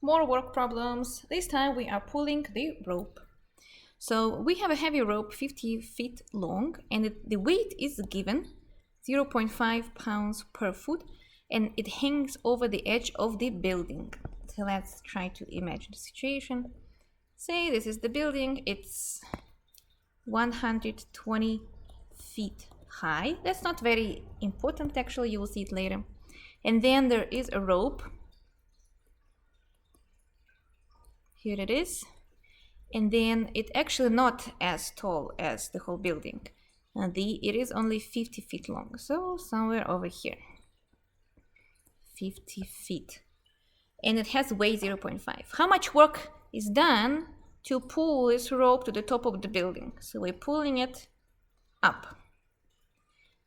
More work problems. This time we are pulling the rope. So we have a heavy rope 50 feet long, and the weight is given 0.5 pounds per foot, and it hangs over the edge of the building. So let's try to imagine the situation. Say this is the building, it's 120 feet high. That's not very important actually, you will see it later. And then there is a rope. Here it is. And then it's actually not as tall as the whole building. It is only 50 feet long, so somewhere over here. 50 feet. And it has weight 0.5. How much work is done to pull this rope to the top of the building? So we're pulling it up.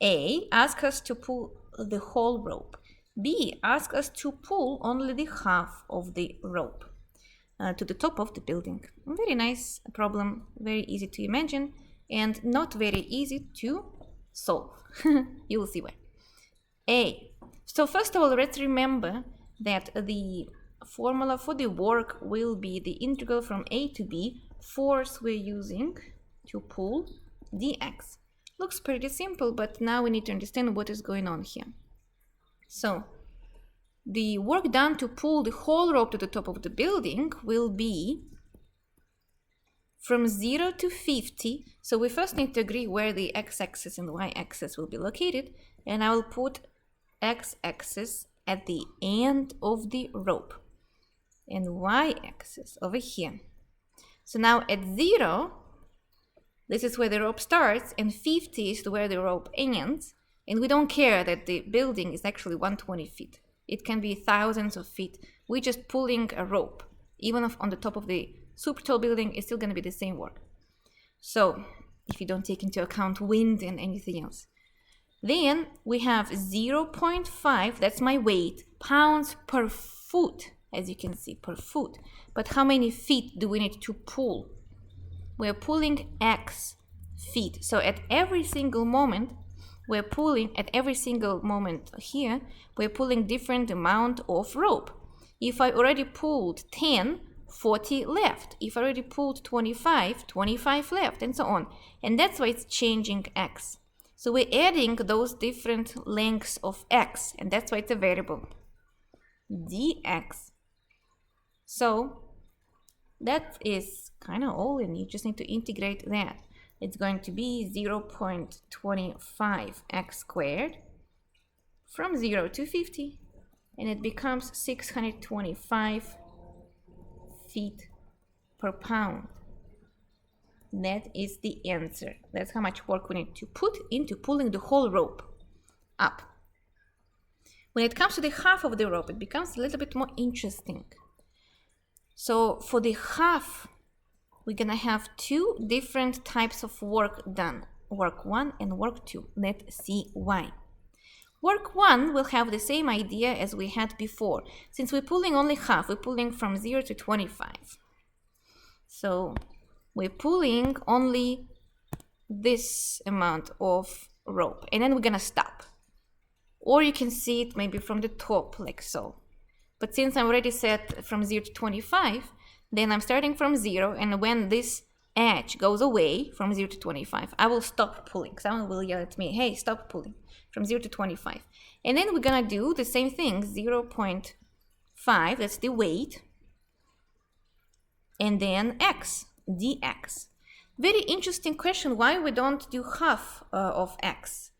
A, ask us to pull the whole rope. B, ask us to pull only the half of the rope to the top of the building. Very nice problem, very easy to imagine, and not very easy to solve. You will see why. A. So first of all, let's remember that the formula for the work will be the integral from A to B, force we're using to pull dx. Looks pretty simple, but now we need to understand what is going on here. So the work done to pull the whole rope to the top of the building will be from 0 to 50. So we first need to agree where the x-axis and y-axis will be located, and I will put x-axis at the end of the rope and y-axis over here. So now at 0, this is where the rope starts, and 50 is where the rope ends, and we don't care that the building is actually 120 feet. It can be thousands of feet. We're just pulling a rope. Even if on the top of the super tall building, it's still going to be the same work. So if you don't take into account wind and anything else. Then we have 0.5, that's my weight, pounds per foot, as you can see, per foot. But how many feet do we need to pull? We're pulling x feet. So at every single moment, we're pulling here, we're pulling different amount of rope. If I already pulled 10, 40 left. If I already pulled 25, 25 left, and so on. And that's why it's changing x. So we're adding those different lengths of x, and that's why it's a variable, dx. So that is kind of all, and you just need to integrate that. It's going to be 0.25 x squared from 0 to 50, and it becomes 625 feet per pound. That is the answer. That's how much work we need to put into pulling the whole rope up. When it comes to the half of the rope, it becomes a little bit more interesting. So for the half, we're gonna have two different types of work done, work 1 and work 2. Let's see why. Work 1 will have the same idea as we had before. Since we're pulling only half, we're pulling from 0 to 25. So we're pulling only this amount of rope, and then we're gonna stop. Or you can see it maybe from the top, like so. But since I'm already set from 0 to 25, then I'm starting from 0, and when this edge goes away from 0 to 25, I will stop pulling. Someone will yell at me, hey, stop pulling from 0 to 25. And then we're gonna do the same thing, 0.5, that's the weight, and then x, dx. Very interesting question, why we don't do half of x.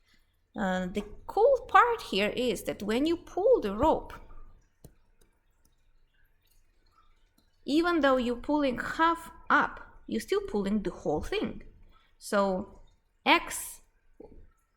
The cool part here is that when you pull the rope, even though you're pulling half up, you're still pulling the whole thing. So x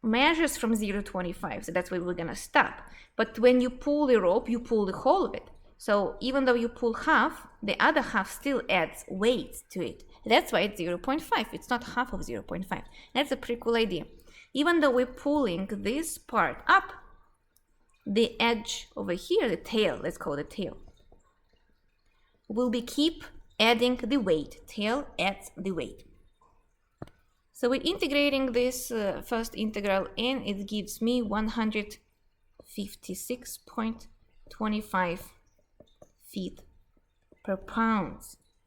measures from 0 to 25, so that's where we're gonna stop. But when you pull the rope, you pull the whole of it. So even though you pull half, the other half still adds weight to it. That's why it's 0.5. It's not half of 0.5. That's a pretty cool idea. Even though we're pulling this part up, the edge over here, the tail, let's call it tail, will be keep adding the weight. Tail adds the weight. So we're integrating this first integral, and it gives me 156.25 feet per pound.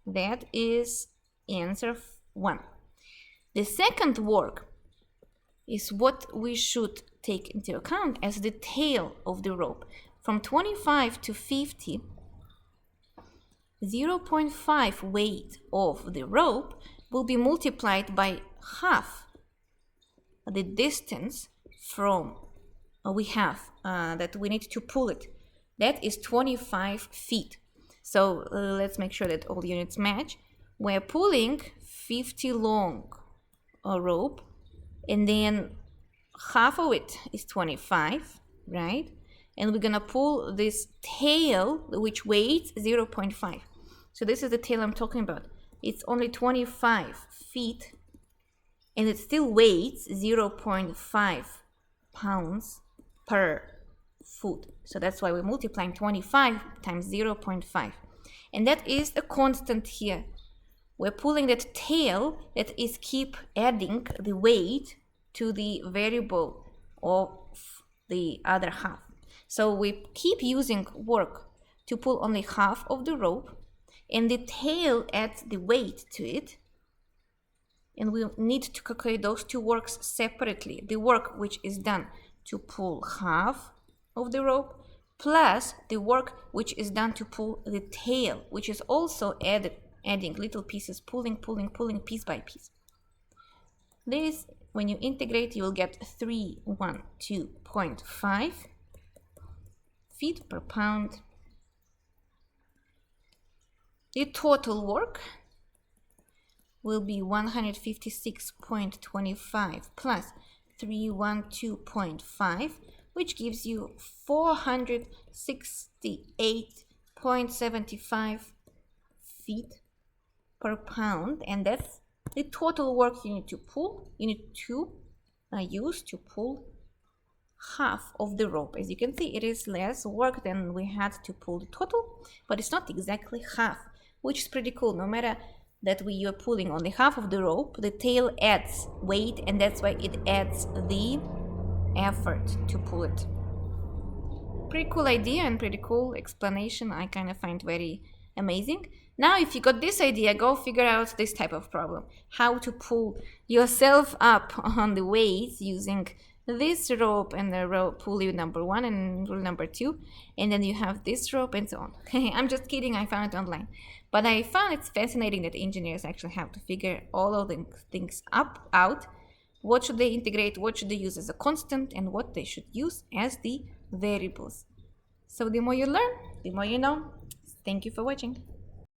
That is answer 1. The second work is what we should take into account as the tail of the rope. From 25 to 50, 0.5 weight of the rope will be multiplied by half the distance from we have that we need to pull it. That is 25 feet. So let's make sure that all units match. We're pulling 50 long rope, and then half of it is 25, right? And we're gonna pull this tail, which weighs 0.5. So this is the tail I'm talking about. It's only 25 feet, and it still weighs 0.5 pounds per foot. So that's why we're multiplying 25 times 0.5. And that is a constant here. We're pulling that tail that is keep adding the weight to the variable of the other half. So we keep using work to pull only half of the rope, and the tail adds the weight to it. And we need to calculate those two works separately. The work which is done to pull half of the rope plus the work which is done to pull the tail, which is also adding little pieces, pulling piece by piece. This, when you integrate, you will get 312.5 feet per pound. The total work will be 156.25 plus 312.5, which gives you 468.75 feet per pound, and that's the total work you need to pull. You need to use to pull half of the rope. As you can see, it is less work than we had to pull the total, but it's not exactly half, which is pretty cool. No matter that we are pulling only half of the rope, the tail adds weight, and that's why it adds the effort to pull it. Pretty cool idea and pretty cool explanation. I kind of find very amazing. Now, if you got this idea, go figure out this type of problem. How to pull yourself up on the weights using this rope and the rope pulley number 1 and rule number 2, and then you have this rope and so on. I'm just kidding, I found it online. But I found it's fascinating that engineers actually have to figure all of the things out. What should they integrate, what should they use as a constant, and what they should use as the variables. So the more you learn, the more you know. Thank you for watching.